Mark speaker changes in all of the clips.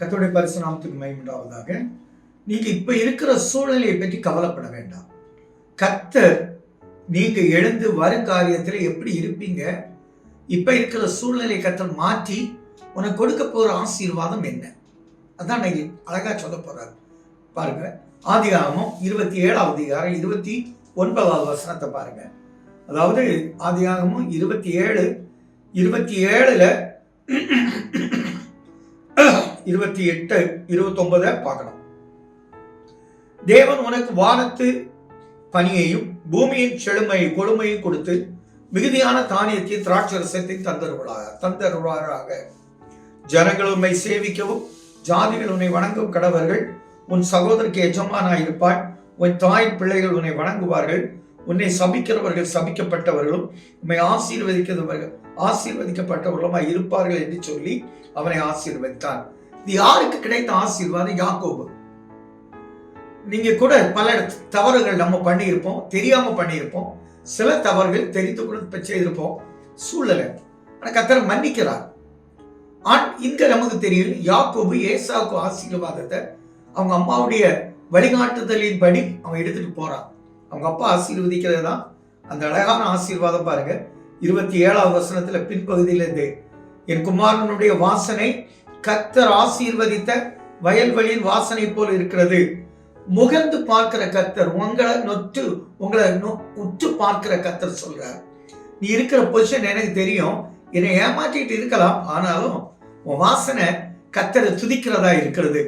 Speaker 1: கர்த்தருடைய பரிசு நாமத்துக்கு மகிமை உண்டாவதாக. நீங்க இப்ப இருக்கிற சூழ்நிலையை பற்றி கவலைப்பட வேண்டாம். கர்த்தர் நீங்க எழுந்து வரும் காரியத்தில் எப்படி இருப்பீங்க, இப்ப இருக்கிற சூழ்நிலையை கர்த்தர் மாற்றி உனக்கு கொடுக்க போற ஆசீர்வாதம் என்ன, அதான் அழகா சொல்ல போறாரு. பாருங்க, ஆதியாகமம் 27வது அதிகாரம் 29வது வசனத்தை பாருங்க. அதாவது ஆதியாகமம் 27 27ல 28 29 பார்க்கணும். தேவன் உனக்கு வானத்து பனியையும் பூமியின் கொழுமையும் கொடுத்து மிகுதியான தானியத்தை திராட்சரசத்தை தந்தருவாராக. ஜனங்கள் உன்னை சேவிக்கவும் ஜாதிகள் உன்னை வணங்கும் கடவர்கள். உன் சகோதரருக்கு எஜமானாயிருப்பாய். உன் தாயின் பிள்ளைகள் உன்னை வணங்குவார்கள். உன்னை சபிக்கிறவர்கள் சபிக்கப்பட்டவர்களும் உன்னை ஆசீர்வதிக்கப்பட்டவர்களுமாய் இருப்பார்கள் என்று சொல்லி அவனை ஆசீர்வதித்தான். இது யாருக்கு கிடைத்த ஆசீர்வாதம்? யாக்கோபு. நீங்க கூட பல தவறுகள் நம்ம பண்ணியிருப்போம், தெரியாம பண்ணியிருப்போம். சில தவறுகள் தெரிந்து கூட செய்திருப்போம், சூழ்நிலை. ஆனா கர்த்தர் மன்னிக்கிறார். இங்க நமக்கு தெரியும், யாக்கோபு ஏசாவுக்கு ஆசீர்வாதத்தை அவங்க அம்மாவுடைய வழிகாட்டுதலின்படி அவன் எடுத்துட்டு போறான். அவங்க அப்பா ஆசீர்வதிக்கிறது தான் அந்த அழகான ஆசீர்வாதம். பாருங்க, 27வது வசனத்துல பின்பகுதியில இருந்து, என் குமாரனுடைய வாசனை கர்த்தர் ஆசீர்வதித்த வயல்வெளியின் வாசனை போல் இருக்கிறது. முகர்ந்து பார்க்கிற கர்த்தர், உங்களை உற்று பார்க்கிற கர்த்தர் சொல்றார். நீ இருக்கிற பொசிஷன் எனக்கு தெரியும், என்னை ஏமாற்றிட்டு இருக்கலாம், ஆனாலும் உன் வாசனை கர்த்தரை துதிக்கிறதா இருக்கிறது,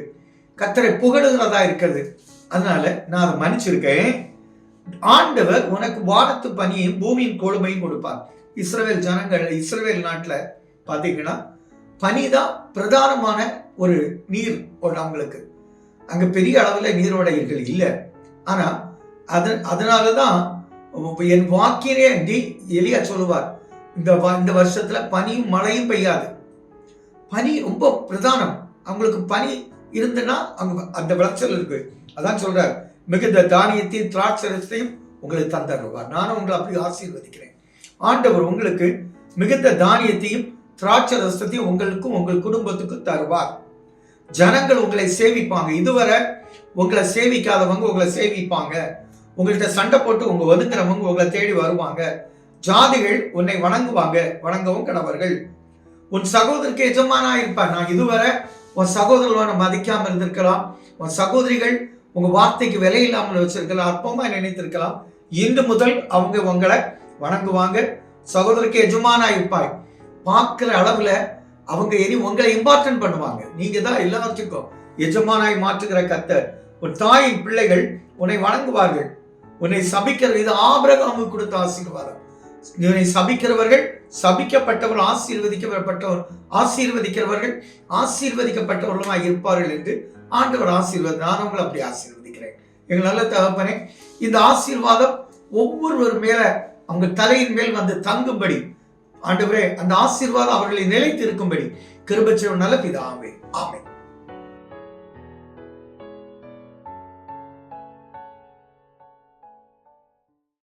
Speaker 1: கர்த்தரை புகழுகிறதா இருக்கிறது. அதனால நான் அதை மன்னிச்சிருக்கேன். ஆண்டவர் உனக்கு வானத்து பனியையும் பூமியின் கொழுமையும் கொடுப்பார். இஸ்ரவேல் நாட்டுல பாத்தீங்கன்னா பனிதான் பிரதானமான ஒரு நீர். அவங்களுக்கு அங்க பெரிய அளவுல நீரோடைகள் இல்லை. ஆனா அதனாலதான் என் வாக்கினே என்று எலியா சொல்லுவார், இந்த வருஷத்துல பனியும் மழையும் பெய்யாது. பனி ரொம்ப பிரதானம். அவங்களுக்கு பனி இருந்துன்னா அவங்க அந்த விளைச்சல் இருக்கு. அதான் சொல்றார், மிகுந்த தானியத்தையும் திராட்சரசத்தையும் உங்களுக்கு தந்தருவார். நானும் உங்களை அப்படி ஆசீர்வதிக்கிறேன். ஆண்டவர் உங்களுக்கு மிகுந்த தானியத்தையும் திராட்சரசத்தையும் உங்களுக்கும் உங்கள் குடும்பத்துக்கும் தருவார். ஜனங்கள் உங்களை சேவிப்பாங்க. இதுவரை உங்களை சேவிக்காதவங்க உங்களை சேவிப்பாங்க. உங்கள்கிட்ட சண்டை போட்டு உங்க ஒதுக்குறவங்க உங்களை தேடி வருவாங்க. ஜாதிகள் உன்னை வணங்கவும் கடவர்கள். உன் சகோதரருக்கு எஜமானா இருப்பார். நான் இதுவரை உன் சகோதரனை மதிக்காம இருந்திருக்கலாம், உன் சகோதரிகள் உங்க வார்த்தைக்கு விலை இல்லாமல் வச்சிருக்கலாம், அற்பமா நினைத்திருக்கலாம். இன்று முதல் அவங்க உங்களை வணங்குவாங்க. சகோதரருக்கு எஜமானா இருப்பாய். பார்க்கிற அளவுல அவங்க உங்களை இம்பார்ட்டன்ட் பண்ணுவாங்க. நீங்க தான் எல்லாத்துக்கும் எஜமானாய் மாற்றுகிற கர்த்தர். உன் தாயின் பிள்ளைகள் உன்னை வணங்குவார்கள். உன்னை சபிக்கிற, இது ஆபிரகாமுக்கு கொடுத்த ஆசீர்வாதம். உன்னை சபிக்கிறவர்கள் சபிக்கப்பட்டவர்கள், ஆசீர்வதிக்கிறவர்கள் ஆசீர்வதிக்கப்பட்டவர்களுமாய் இருப்பார்கள் என்று ஆண்டவர் ஆசீர்வாதம். நான் உங்களை அப்படி ஆசீர்வதிக்கிறேன். எங்கள் நல்ல தகப்பனே, இந்த ஆசீர்வாதம் ஒவ்வொருவர் மேல அவங்க தலையின் மேல் வந்து தங்கும்படி ஆண்டவரே, அந்த ஆசீர்வாதம் அவர்களை நிலைத்து இருக்கும்படி கிருபை செய்யும் நல்ல பிதாவே. ஆமென்.